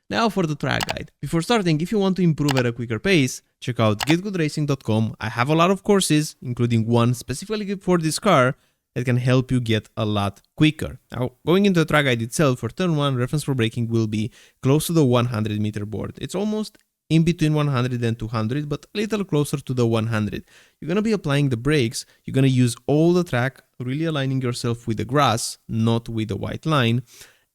Now for the track guide. Before starting, if you want to improve at a quicker pace, check out GitGUDRacing.com. I have a lot of courses, including one specifically for this car, that can help you get a lot quicker. Now, going into the track guide itself, for turn 1, reference for braking will be close to the 100 meter board. It's almost in between 100 and 200, but a little closer to the 100. You're going to be applying the brakes. You're going to use all the track, really aligning yourself with the grass, not with the white line.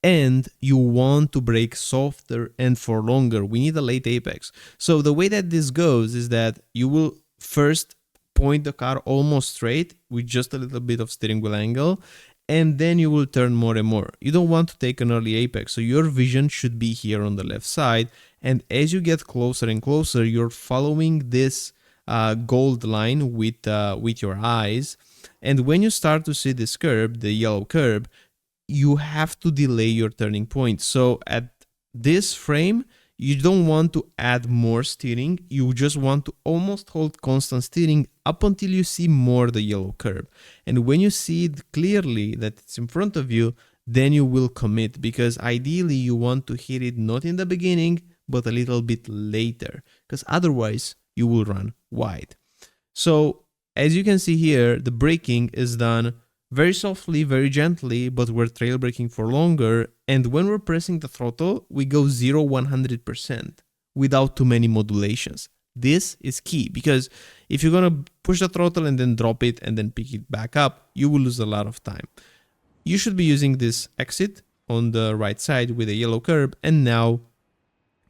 And you want to brake softer and for longer. We need a late apex. So the way that this goes is that you will first point the car almost straight with just a little bit of steering wheel angle, and then you will turn more and more. You don't want to take an early apex, so your vision should be here on the left side. And as you get closer and closer, you're following this gold line with your eyes. And when you start to see this curb, the yellow curb, you have to delay your turning point. So at this frame, you don't want to add more steering. You just want to almost hold constant steering up until you see more the yellow curb. And when you see it clearly that it's in front of you, then you will commit, because ideally you want to hit it not in the beginning, but a little bit later, because otherwise you will run wide. So as you can see here, the braking is done very softly, very gently, but we're trail braking for longer. And when we're pressing the throttle, we go 0-100% without too many modulations. This is key, because if you're going to push the throttle and then drop it and then pick it back up, you will lose a lot of time. You should be using this exit on the right side with a yellow curb. And now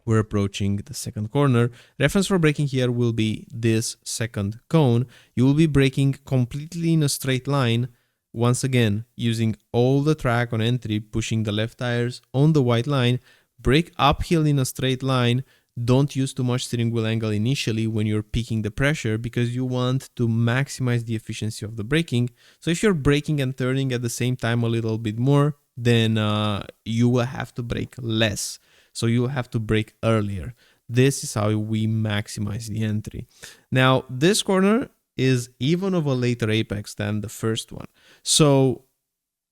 we're approaching the second corner. Reference for braking here will be this second cone. You will be braking completely in a straight line. Once again, using all the track on entry, pushing the left tires on the white line, brake uphill in a straight line. Don't use too much steering wheel angle initially when you're peaking the pressure, because you want to maximize the efficiency of the braking. So if you're braking and turning at the same time a little bit more, then you will have to brake less. So you'll have to brake earlier. This is how we maximize the entry. Now, this corner is even of a later apex than the first one. So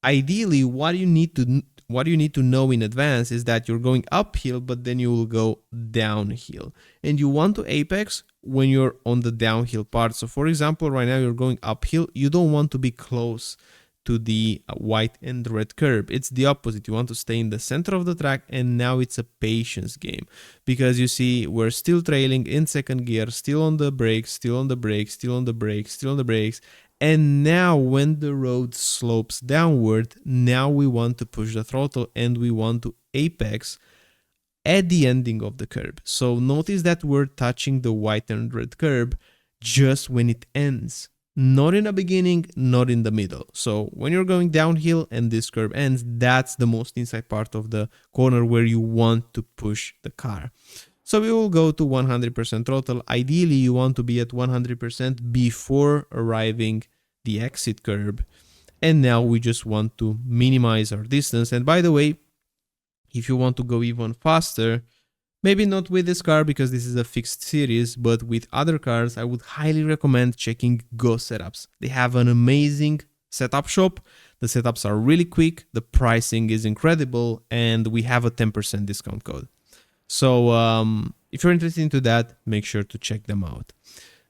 ideally, what you need to know in advance is that you're going uphill, but then you will go downhill. And you want to apex when you're on the downhill part. So for example, right now you're going uphill. You don't want to be close to the white and red curb. It's the opposite. You want to stay in the center of the track, and now it's a patience game, because you see we're still trailing in second gear, still on the brakes, still on the brakes, still on the brakes, still on the brakes. And now when the road slopes downward, now we want to push the throttle and we want to apex at the ending of the curb. So notice that we're touching the white and red curb just when it ends. Not in the beginning, not in the middle. So when you're going downhill and this curve ends, that's the most inside part of the corner where you want to push the car. So we will go to 100% throttle. Ideally, you want to be at 100% before arriving the exit curb. And now we just want to minimize our distance. And by the way, if you want to go even faster, maybe not with this car because this is a fixed series, but with other cars, I would highly recommend checking Go Setups. They have an amazing setup shop. The setups are really quick, the pricing is incredible, and we have a 10% discount code. So if you're interested into that, make sure to check them out.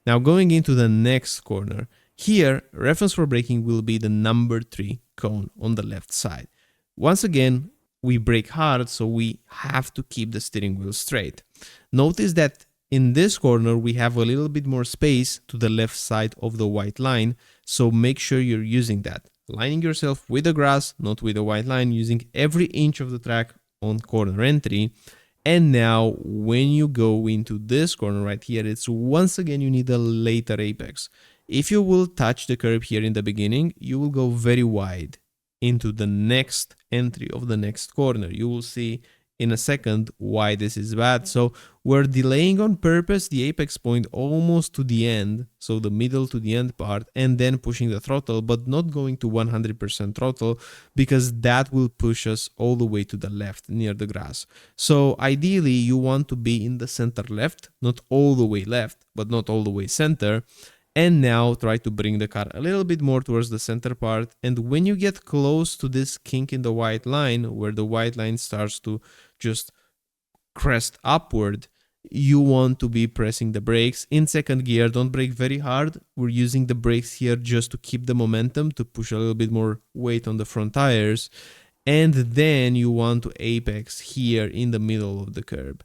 Now going into the next corner, here reference for braking will be the number 3 cone on the left side. Once again, we brake hard, so we have to keep the steering wheel straight. Notice that in this corner, we have a little bit more space to the left side of the white line, so make sure you're using that. Lining yourself with the grass, not with the white line, using every inch of the track on corner entry. And now, when you go into this corner right here, it's once again, you need a later apex. If you will touch the curb here in the beginning, you will go very wide into the next entry of the next corner. You will see in a second why this is bad. So we're delaying on purpose the apex point almost to the end, so the middle to the end part, and then pushing the throttle, but not going to 100% throttle, because that will push us all the way to the left near the grass. So ideally you want to be in the center left, not all the way left, but not all the way center. And now try to bring the car a little bit more towards the center part. And when you get close to this kink in the white line, where the white line starts to just crest upward, you want to be pressing the brakes in second gear. Don't brake very hard. We're using the brakes here just to keep the momentum, to push a little bit more weight on the front tires. And then you want to apex here in the middle of the curb.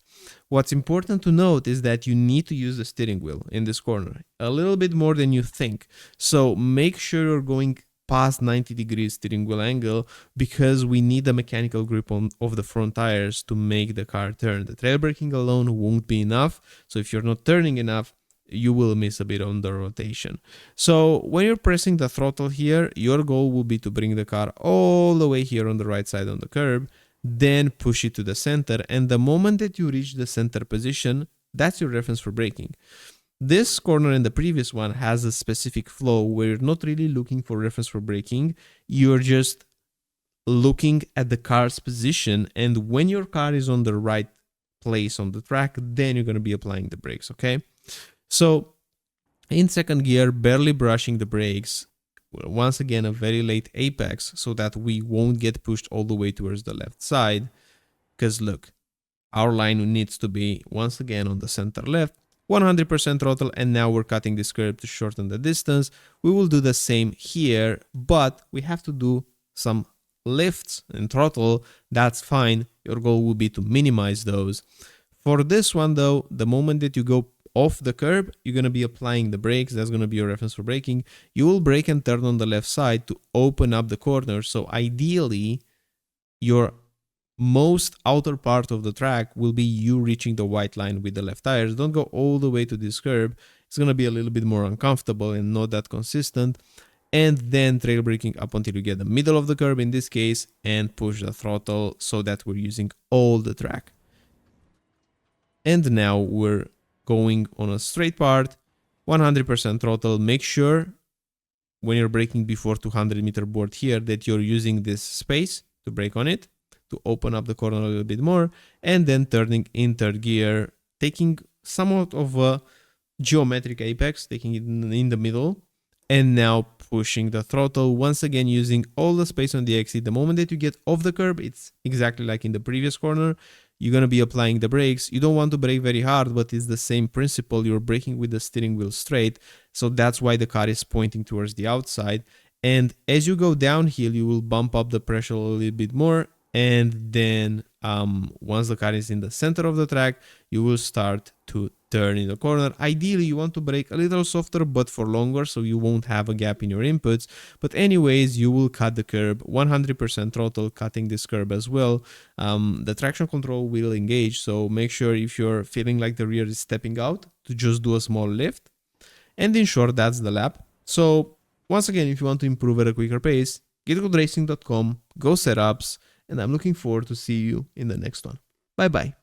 What's important to note is that you need to use the steering wheel in this corner a little bit more than you think. So make sure you're going past 90 degrees steering wheel angle, because we need the mechanical grip of the front tires to make the car turn. The trail braking alone won't be enough. So if you're not turning enough, you will miss a bit on the rotation. So when you're pressing the throttle here, your goal will be to bring the car all the way here on the right side on the curb, then push it to the center. And the moment that you reach the center position, that's your reference for braking. This corner and the previous one has a specific flow where you're not really looking for reference for braking. You're just looking at the car's position. And when your car is on the right place on the track, then you're going to be applying the brakes, okay? So in second gear, barely brushing the brakes. Once again, a very late apex so that we won't get pushed all the way towards the left side. Because look, our line needs to be once again on the center left, 100% throttle, and now we're cutting this curb to shorten the distance. We will do the same here, but we have to do some lifts and throttle. That's fine. Your goal will be to minimize those. For this one though, the moment that you go off the curb, you're going to be applying the brakes. That's going to be your reference for braking. You will brake and turn on the left side to open up the corner. So ideally, your most outer part of the track will be you reaching the white line with the left tires. Don't go all the way to this curb. It's going to be a little bit more uncomfortable and not that consistent. And then trail braking up until you get the middle of the curb in this case, and push the throttle so that we're using all the track. And now we're going on a straight part, 100% throttle. Make sure when you're braking before 200-meter board here that you're using this space to brake on it, to open up the corner a little bit more, and then turning in third gear, taking somewhat of a geometric apex, taking it in the middle, and now pushing the throttle, once again using all the space on the exit. The moment that you get off the curb, it's exactly like in the previous corner. You're going to be applying the brakes. You don't want to brake very hard, but it's the same principle. You're braking with the steering wheel straight, so that's why the car is pointing towards the outside. And as you go downhill, you will bump up the pressure a little bit more. And then once the car is in the center of the track, you will start to turn in the corner. Ideally, you want to brake a little softer, but for longer, so you won't have a gap in your inputs. But anyways, you will cut the curb, 100% throttle, cutting this curb as well. The traction control will engage, so make sure if you're feeling like the rear is stepping out to just do a small lift. And in short, that's the lap. So once again, if you want to improve at a quicker pace, GitGUDRacing.com, go setups, and I'm looking forward to see you in the next one. Bye bye.